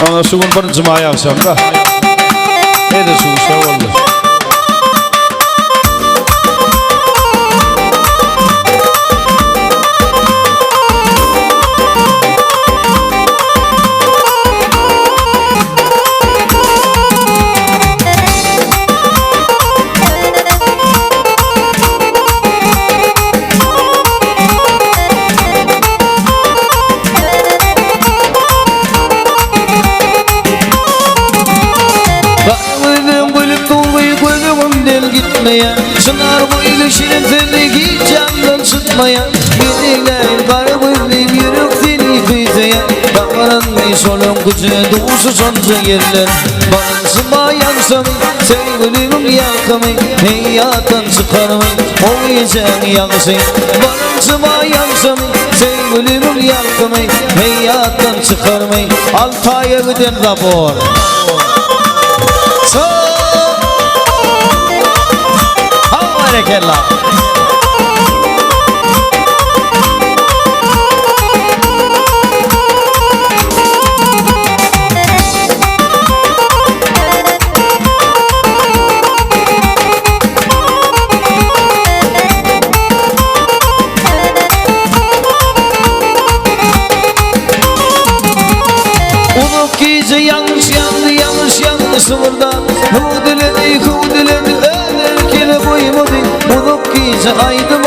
Ana sugun birinci maya akşam da. Ne de sugun şey oldu. Çınar bu ilişinin fendeki candan çıkmaya Gideyim kalbimle yürük seni kıyzeye Bakmaranmayı solun kucağı doğusu sonca yerler Balansıma yansam sevgilimim yakımı Hayattan çıkarmı o yiyeceğin yansın Balansıma yansam sevgilimim yakımı Hayattan çıkarmı 6 aya giden rapor Berekallah. Unuk gece yanlış yandı sıvırdan Hudileni öderkele boyumu Unuk gece aydım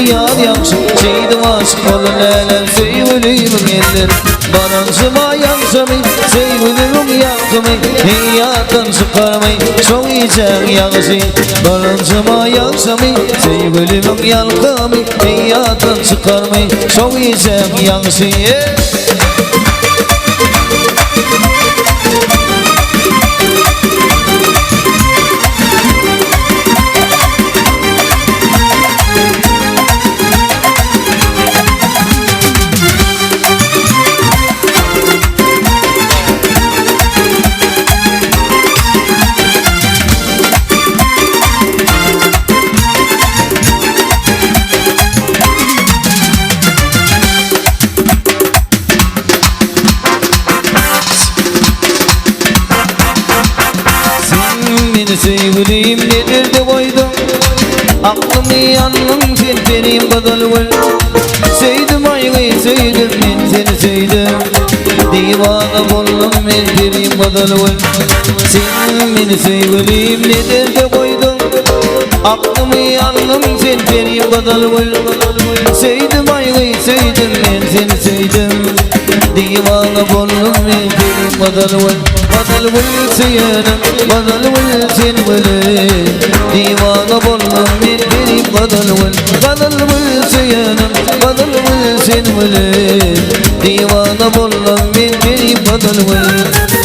yar yansın Şeydim aşk olun elem sevgilim yeller Banansıma yansın sevgilim yansın Hayattan çıkarmayı çok yiyeceğin yansın Banansıma yansın sevgilim yansın Hayattan çıkarmayı çok yiyeceğin yansın Sevgilim nedir de koydum Aklımı yandım sen benim kadar var Sevdim ayrı sevdim ben seni sevdim Divana oldum ben benim kadar var Sen beni sevgilim nedir de koydum Aklımı yandım sen benim kadar var Sevdim ayrı sevdim ben seni sevdim Divana oldum ben benim kadar var Badal wilsiyanım, badal wilsin wile Divana bollum min benim badal wil Badal wilsiyanım, badal wilsin wile Divana bollum min benim badal wil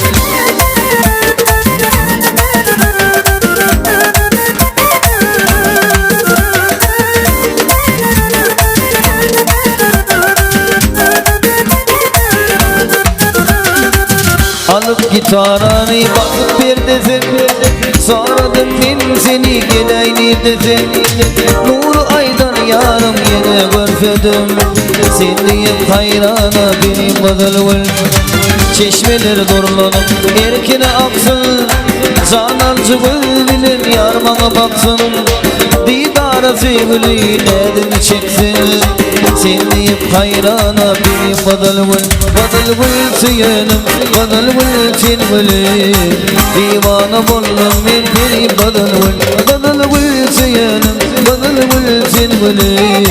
Alıp gitarını bakıp bir desin Saradım ben seni gideyim desin Nuru aydan yarım yine görmedim Sen diyeyim hayrana benim badalım Çeşmeler durlanıp erkine aksın Zanancı bilir yar bana baksın Didara sevgili nedim çeksin Sen diyeyim hayrana benim badalım Badal wilsiyanım, badal wilsin wile Divana bollum min benim badal wil Badal wilsiyanım, badal wilsin wile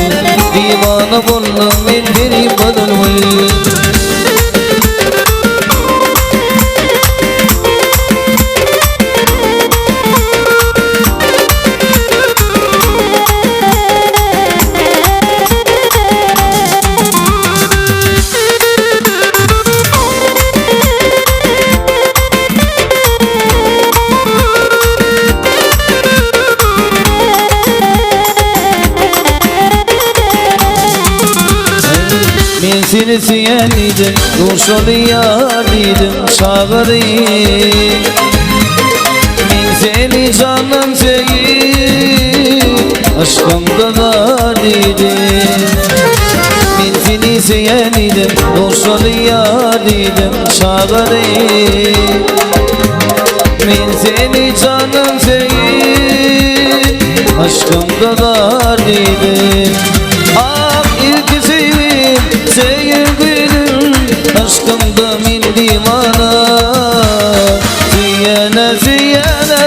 Divana bollum min benim badal wil Ben seni siyeniydim, durşalı yarıydım, şağırıyım Ben seni canım sevip, aşkımda darıydım Ben seni seyen idim, dostları yar idim şağırı. Men seni canım sevip aşkımda dar idim. Ah ilk sevip seyin gülüm, aşkımda min divana. Ziyana ziyana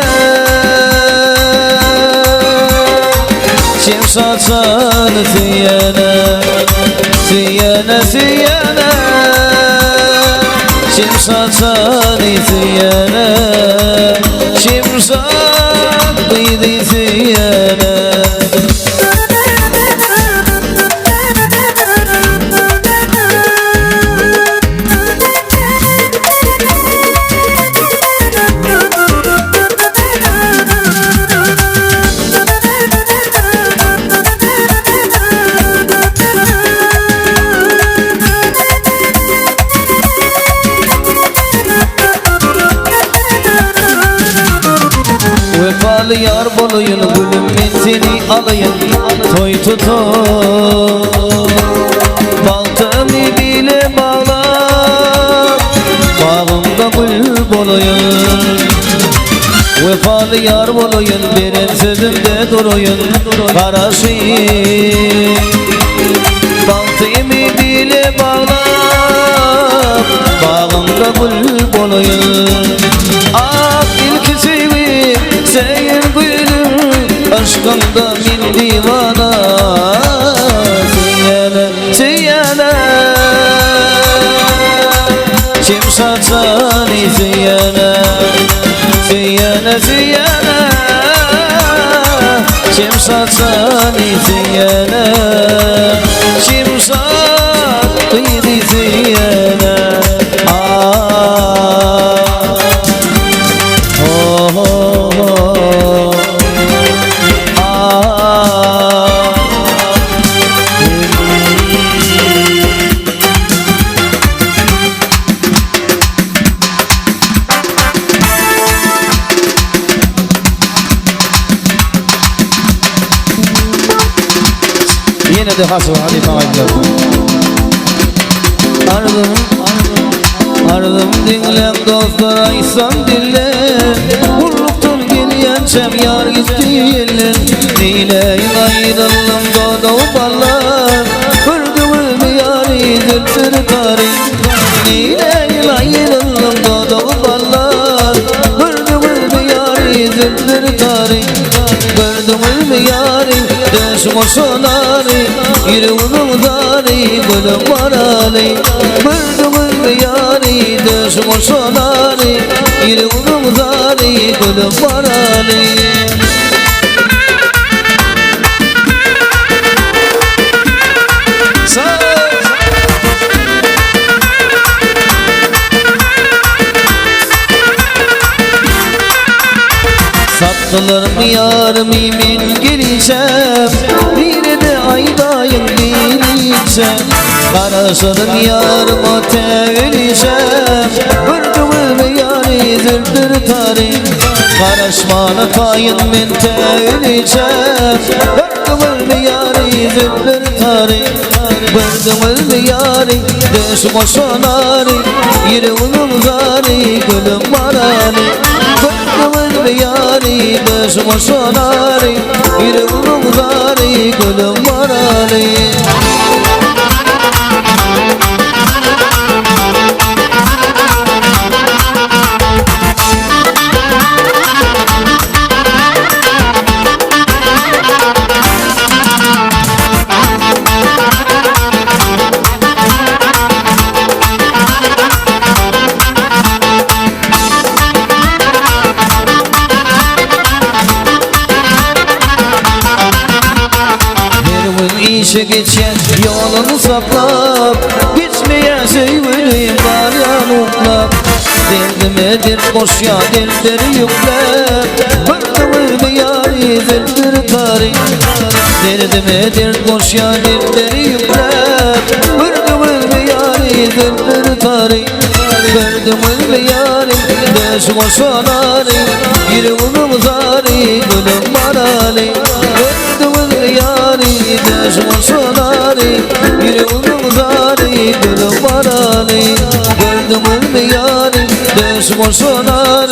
Şem saçan ziyana, ziyana ziyana Şem saçan ziyana, şem saçan ziyana. Vefalı yar bolayın, gülüm ben seni alayım, toy tutun. Baltamı bile bağla, bağımda gül bolayın. Vefalı yar bolayın, veren sözümde duruyun, karaşıyım. Baltamı bile bağla, bağımda gül bolayın. Ah ilk sevip seyin gülüm, aşkımda min divana. Siyana, siyana Şem saçan siyana, siyana, siyana Şem saçan siyana, şem saçan siyana. Yine de has var, hadi bağırlar. Ardım dinlem dostlar aysan dinler. Urluktan geliyen çem yar gitti yeller. Neyleyin ayrılım doğdu ballar, gördüm mü yari zırtır tarih. Neyleyin ayrılım doğdu ballar, gördüm mü yari zırtır tarih. Gördüm mü yari deşmo sonari, yüreğim zari gülüm marali. Gördüm mü yari deşmo sonari, yüreğim zari gülüm marali. Sattılar mı yarım imin girişem, bir de aydayım girişem. Karasırım yarım o tevilişem, gördüm mü yari zırdır tarih. Karışmana kayın min tevilişem, gördüm mü yari zırdır tarih. Gördüm mü yari deşmo sonari, yüreğim zari gülüm marali. Gördüm mü yari deşmo sonari, yüreğim zari gülüm marali. İşe geçen yolunu saklap, gitmeye sevgilim var yanımlap. Derdime boş ya dertleri yüklep, bıktım bir yari zildir tarih. Derdime boş ya dertleri yüklep, bıktım bir yari zildir tarih. Gördüm bir yari deşmo sonari, yüreğim zari gülüm marali. Gördüm bir yari deşmo sonari, yüreğim zari yaranı Gördüm mü yarim Düş boşuna